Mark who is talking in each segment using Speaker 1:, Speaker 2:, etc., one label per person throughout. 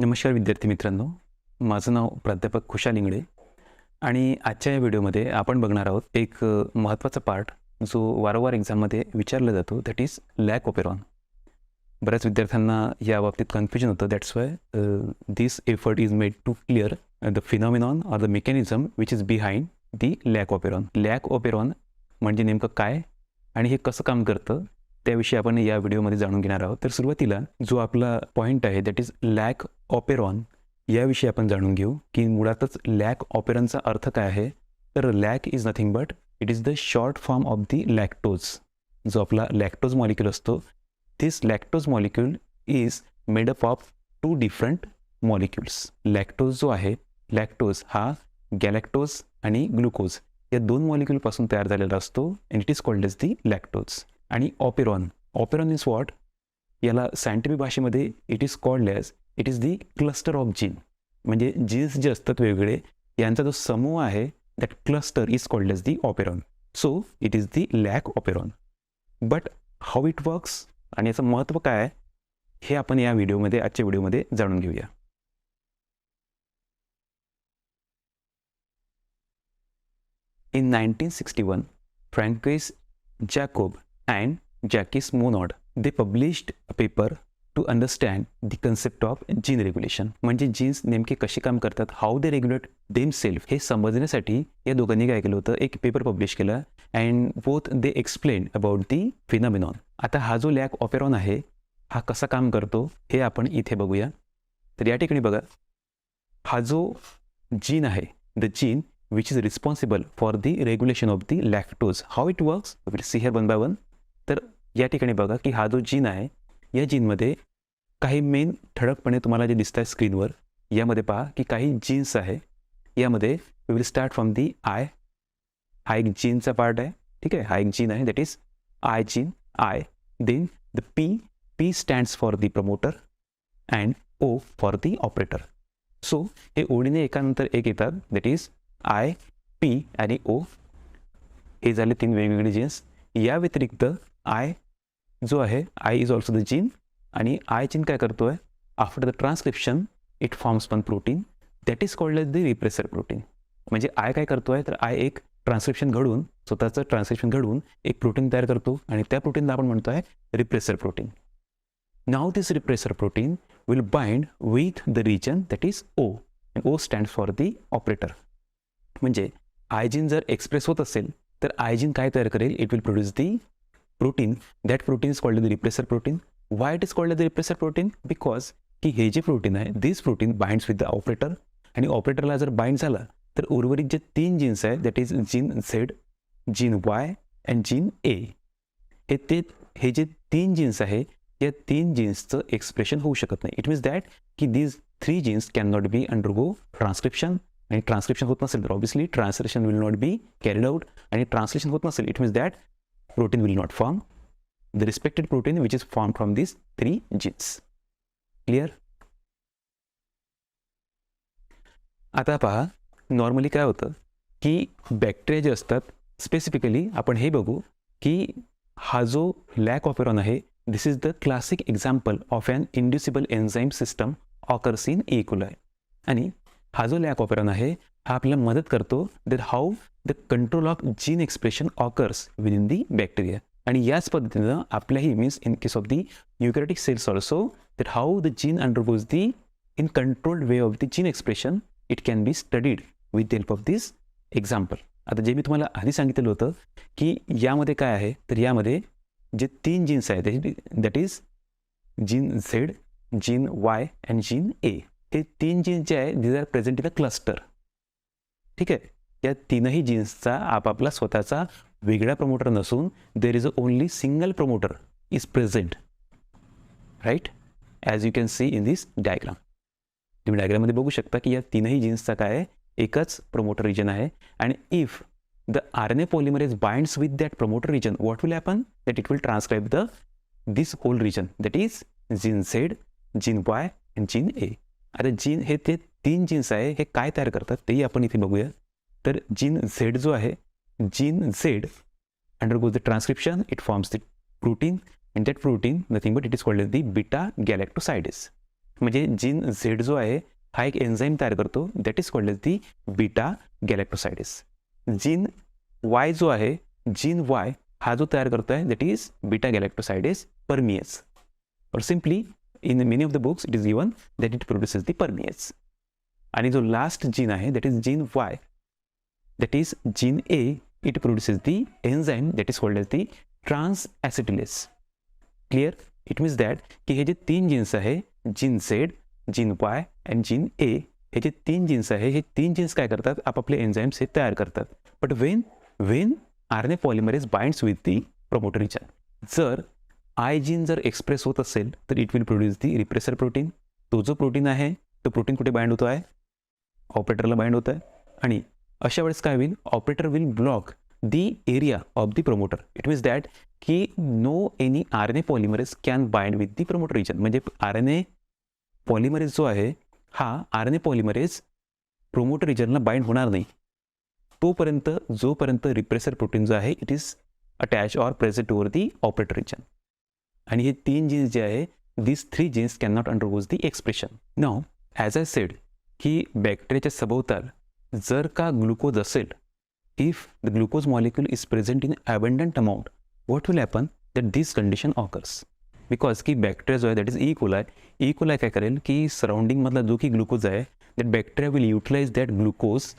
Speaker 1: नमस्कार विद्यार्थी मित्रांनो, माझं नाव प्राध्यापक खुशाल इंगळे आणि आजच्या या व्हिडिओमध्ये आपण बघणार आहोत एक महत्त्वाचा पार्ट जो वारंवार एक्झाममध्ये विचारला जातो, दॅट इज लॅक ऑपेरॉन. बऱ्याच विद्यार्थ्यांना या बाबतीत कन्फ्युजन होतं. That's why this effort is made to clear the phenomenon or the mechanism which is behind the lac operon. Lac operon म्हणजे नेमकं काय आणि हे कसं काम करतं त्याविषयी आपण या व्हिडिओमध्ये जाणून घेणार आहोत. तर सुरुवातीला जो आपला पॉईंट आहे दॅट इज लॅक ऑपेरॉन याविषयी आपण जाणून घेऊ की मुळातच लॅक ऑपेरॉनचा अर्थ काय आहे. तर lac is nothing but it is the short form of the lactose. जो आपला लॅक्टोज मॉलिक्यूल असतो, this lactose molecule is made up of two different molecules. Lactose जो आहे, लॅक्टोज हा गॅलॅक्टोज आणि ग्लुकोज या दोन मॉलिक्यूलपासून तयार झालेला असतो and it is called as the lactose. आणि ऑपेरॉन, ऑपेरॉन इज वॉट, याला सायंटिफिक भाषेमध्ये it is called as it is the cluster of gene. म्हणजे जीन्स जे असतात वेगवेगळे यांचा जो समूह आहे that cluster is called as the operon. So it is the lac operon. But how it works आणि याचं महत्त्व काय आहे हे आपण या व्हिडिओमध्ये, आजच्या व्हिडिओमध्ये जाणून घेऊया. In 1961, Francois Jacob and Jacques Monod they published a paper to understand the concept of gene regulation. म्हणजे जीन्स नेमके कसे काम करतात, हाऊ दे रेग्युलेट देमसेल्फ हे समजण्यासाठी या दोघांनी काय केलं होतं, एक पेपर पब्लिश केला and both they explain about the phenomenon. आता हा जो लॅक ऑपेरॉन आहे हा कसा काम करतो हे आपण इथे बघूया. तर या ठिकाणी बघा, हा जो जीन आहे, the gene which is responsible for the regulation of the lactose. How it works? We will see here one by one. तर या ठिकाणी बघा की हा जो जीन आहे, या जीनमध्ये काही मेन ठळकपणे तुम्हाला जे दिसत आहे स्क्रीनवर, यामध्ये पहा की काही जीन्स आहे. यामध्ये we will start from the I. हा एक जीनचा पार्ट आहे, ठीक आहे. हा एक जीन आहे, that is I gene, I. Then the P stands for the promoter and O for the operator. So हे ओळीने एकानंतर एक येतात, दॅट इज आय, पी आणि ओ. हे झाले तीन वेगवेगळे जीन्स. या व्यतिरिक्त आय जो आहे, I is also the gene आणि आय जीन काय करतो आहे, after the transcription it forms one protein that is called as the repressor protein. म्हणजे आय काय करतो आहे, तर आय एक ट्रान्सक्रिप्शन घडवून, स्वतःचं ट्रान्सक्रिप्शन घडवून एक प्रोटीन तयार करतो आणि त्या प्रोटीनला आपण म्हणतो आहे repressor protein. Now this repressor protein will bind with the region that is O and O stands for the operator. म्हणजे आयजीन जर एक्सप्रेस होत असेल तर आयजीन काय तयार करेल, it will produce the protein. That protein is called the repressor protein. Why it is called the repressor protein? Because की हे जे प्रोटीन आहे, this protein binds with the operator आणि ऑपरेटरला जर बाइंड झाला तर उर्वरित जे तीन जीन्स आहेत that is gene Z, gene Y and gene A, हे जे तीन जीन्स आहे या तीन जीन्सचं एक्सप्रेशन होऊ शकत नाही. इट मीन्स दॅट की these three jeans can not be undergo transcription. आणि ट्रान्सक्रिप्शन होत नसेल तर obviously translation will not be carried out. आणि ट्रान्सलेशन होत नसेल it means that protein will not form the respected protein which is form from this three jeans. Clear? आता पहा, normally काय होतं की बॅक्टेरिया जे असतात, स्पेसिफिकली आपण हे बघू की हा जो लॅक ऑपेरॉन आहे, this is the classic example of an inducible enzyme system occurs in E. Coli. आणि हा जो लॅक ऑपेरॉन आहे हा आपल्याला मदत करतो that how the control of gene expression occurs with in the bacteria. आणि याच पद्धतीनं आपल्याही means in case of the eukaryotic cells also that how the gene undergoes the in controlled way of the gene expression it can be studied with the help of this example. आता जे मी तुम्हाला आधी सांगितलेलं होतं की यामध्ये काय आहे, तर यामध्ये जे तीन जीन्स आहेत that is gene Z, gene Y and gene A. हे तीन जीन्स जे आहे these are present in a cluster. ठीक आहे. या तीनही जीन्सचा आपापला स्वतःचा वेगळा प्रमोटर नसून there is a only single promoter is present, right, as you can see in this diagram. तुम्ही डायग्राममध्ये बघू शकता की या तीनही जीन्सचा काय आहे, एकच प्रमोटर रिजन आहे. आणि if the RNA polymerase binds with that promoter region, what will happen, that it will transcribe the this whole region that is gene Z, gene Y and gene A. आता gene हे ते तीन jeans आहे, हे काय तयार करतात तेही आपण इथे बघूया. तर जीन झेड जो आहे, gene Z undergoes the transcription, it forms the protein and that protein nothing but it is called as the beta galactosidase. म्हणजे जीन झेड जो आहे हा एक एन्झाईम तयार करतो, that is called as the beta galactosidase. Gene Y जो आहे, gene Y हा जो तयार करतो आहे that is beta galactosidase permease, और simply in many of the books it is given that it produces the permease. आणि जो लास्ट जीन आहे that is gene Y, that is gene A, it produces the enzyme that is called as the transacetylase. Clear? It means that की हे जे 3 jeans आहे, gene Z, gene Y and gene A, हे जे 3 jeans आहे, हे 3 jeans काय करतात, आपापले एन्झाईम्स हे तयार करतात. But when RNA polymerase binds with the promoter region, जर आय जीन जर एक्सप्रेस होत असेल तर it will produce the repressor protein. तो जो प्रोटीन आहे तो प्रोटीन कुठे बाइंड होतो आहे, ऑपरेटरला बाइंड होत आहे. आणि अशा वेळेस काय होईल, operator will block the area of the promoter. It means that की no any RNA polymerase can bind with the promoter region. म्हणजे RNA पॉलिमरेज जो आहे हा RNA पॉलिमरेज प्रोमोटर रिजनला बाइंड होणार नाही तोपर्यंत, जोपर्यंत रिप्रेसर प्रोटीन जो आहे it is attach or present over the operator region. आणि हे 3 जीन्स जे आहे, this 3 genes can not undergoes the expression. Now as I said की बॅक्टेरियाच्या सभोवताल जर का ग्लुकोज असेल, if the glucose molecule is present in abundant amount, what will happen that this condition occurs. Because की बॅक्टेरिया जो आहे दॅट इज ई कोलाय काय करेल की सराउंडिंगमधला जो की ग्लुकोज आहे that bacteria will utilise that glucose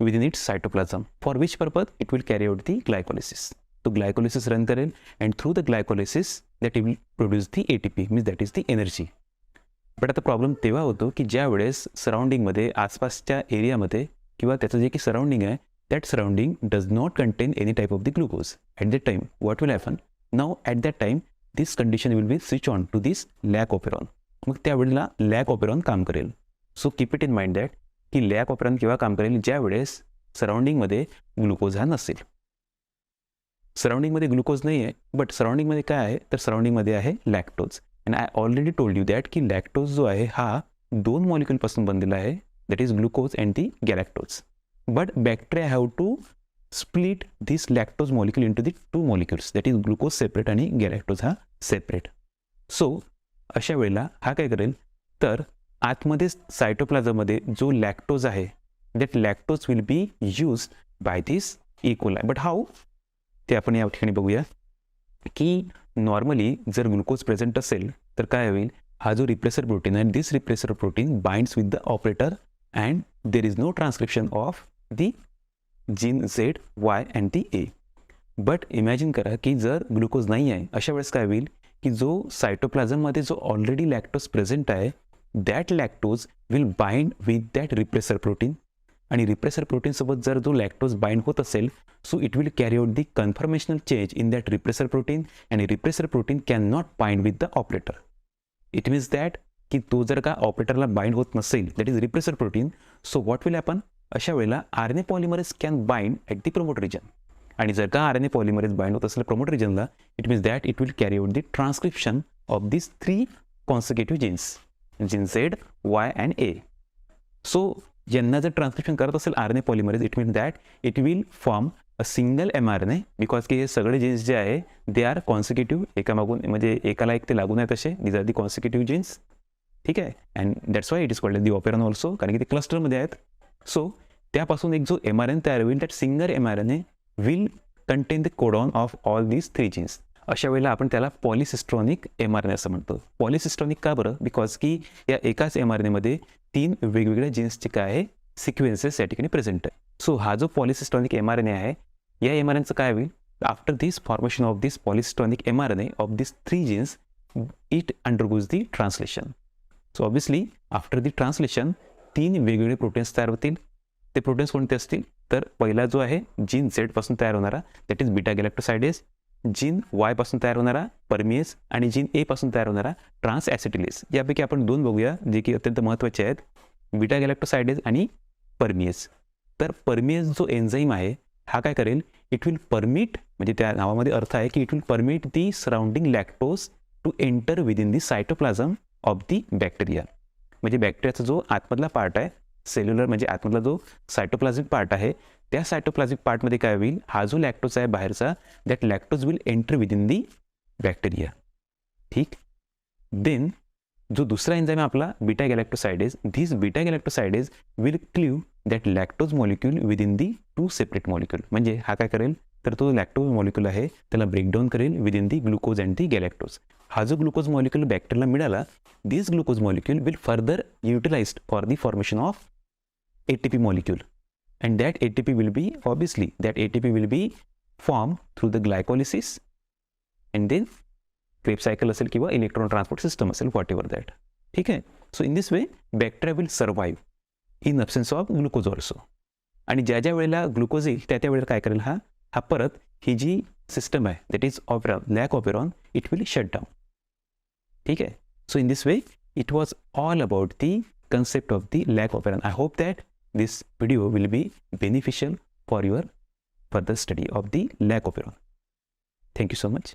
Speaker 1: within its cytoplasm. For which purpose? It will carry out the glycolysis. तो glycolysis run करेल and through the glycolysis that it will produce the ATP, means that is the energy. But आता problem तेव्हा होतो की ज्या वेळेस सराउंडिंगमध्ये, आसपासच्या एरियामध्ये किंवा त्याचं जे की सराउंडिंग आहे that surrounding does not contain any type of the glucose. At that time what will happen, now at that time this condition will be switch on to this lac operon. मग त्यावेळेला lac operon काम करेल. So keep it in mind that की lac operon केव्हा काम करेल, ज्या वेळेस सराउंडिंगमध्ये ग्लुकोज हा नसेल. सराउंडिंगमध्ये ग्लुकोज नाही आहे, बट सराउंडिंगमध्ये काय आहे तर सराउंडिंगमध्ये आहे lactose. And I already told you that की लॅक्टोज जो आहे हा 2 मॉलिक्यूलपासून बनलेला आहे, that is glucose and the galactose. But bacteria have to split this lactose molecule into the 2 molecules, that is glucose separate आणि गॅलॅक्टोज हा सेपरेट. सो अशा वेळेला हा काय करेल तर आतमध्ये सायटोप्लाझममध्ये जो लॅक्टोज आहे that lactose will be used by this E coli. But how ते आपण या ठिकाणी बघूया की नॉर्मली जर ग्लुकोज प्रेझेंट असेल तर काय होईल, हा जो रिप्रेसर प्रोटीन आहे this repressor protein binds with the operator and there is no transcription of the gene Z Y and the A. But imagine करा की जर ग्लुकोज नाही आहे, अशा वेळेस काय होईल की जो सायटोप्लाझममध्ये जो ऑलरेडी लॅक्टोज प्रेझेंट आहे that lactose will bind with that repressor protein. आणि रिप्रेसर प्रोटीनसोबत जर जो लॅक्टोज बाइंड होत असेल so it will carry out the conformational change in that repressor protein आणि repressor protein can not bind with the operator. It means that की तो जर का ऑपरेटरला बाइंड होत नसेल that is repressor protein, so what will happen, अशा वेळेला RNA polymerase can bind at the promoter region. आणि जर का RNA पॉलिमरेज बाइंड होत असेल प्रोमोटर रिजनला, it means that it will carry out the transcription of this 3 consecutive genes, gene Z Y and A. So ज्यांना जर ट्रान्सक्रिप्शन करत असेल RNA polymerase, it means that it will form a single mRNA, because की हे सगळे jeans जे आहे दे आर कॉन्सिक्युटिव्ह, एकामागून म्हणजे एकाला एक ते लागून आहेत असे, these are the consecutive jeans. ठीक आहे, and that's why it is called the operon also, कारण की ते क्लस्टरमध्ये आहेत. सो त्यापासून एक जो mRNA तयार होईल that single mRNA will contain the codon of all these 3 genes. अशा वेळेला आपण त्याला पॉलिसिस्ट्रॉनिक mRNA असं म्हणतो. पॉलिसिस्ट्रॉनिक का बरं, बिकॉज की या एकाच mRNAमध्ये 3 वेगवेगळ्या जीन्सचे काय आहे सिक्वेन्सेस या ठिकाणी प्रेझेंट आहे. सो हा जो पॉलिसिस्ट्रॉनिक mRNA आहे, या mRNAचं काय होईल, after this formation of this polycistronic mRNA of this 3 genes it undergoes the translation. So obviously after the translation 3 वेगवेगळे प्रोटीन्स तयार होतील. ते प्रोटीन्स कोणते असतील तर पहिला जो आहे जीन झेड पासून तयार होणारा that is beta galactosidase, gene Y पासून तयार होणारा परमिएस आणि जीन ए पासून तयार होणारा ट्रान्स ॲसिटिलेस. यापैकी आपण 2 बघूया जे की अत्यंत महत्त्वाचे आहेत, बीटा गॅलेक्टोसाइडेस आणि परमिएस. तर परमिएस जो एन्झाईम आहे हा काय करेल, इट विल परमिट, म्हणजे त्या नावामध्ये अर्थ आहे की it will permit the surrounding lactose to enter within the cytoplasm of the bacteria. म्हणजे बॅक्टेरियाचा जो आतमधला पार्ट आहे सेल्युलर, म्हणजे आतमधला जो सायटोप्लाझमिक पार्ट आहे त्या सायटोप्लाझमिक पार्टमध्ये काय होईल, हा जो लॅक्टोज आहे बाहेरचा that lactose will enter within the bacteria. ठीक, देन जो दुसरा एन्झाईम आहे आपला beta galactosidase, this beta galactosidase will cleave that lactose molecule within the two separate molecule. म्हणजे हा काय करेल, तर तो लॅक्टोज मॉलिक्यूल आहे त्याला ब्रेकडाऊन करेल within the glucose and the galactose. हा जो ग्लुकोज मॉलिक्यूल बॅक्टेरियाला मिळाला, this glucose molecule will further utilized for the formation of ATP molecule, and that ATP will be, obviously that ATP will be formed through the glycolysis and then Krebs cycle असेल किंवा electron transport system असेल, what ever that. ठीक आहे. So in this way bacteria will survive in absence of glucose also. आणि ज्या ज्या वेळेला glucose येईल त्या वेळेला काय करेल, हा परत ही जी सिस्टम आहे that is operon, lac operon, it will shut down. ठीक आहे. So in this way it was all about the concept of the lac operon. I hope that this video will be beneficial for your further study of the lac operon. Thank you so much.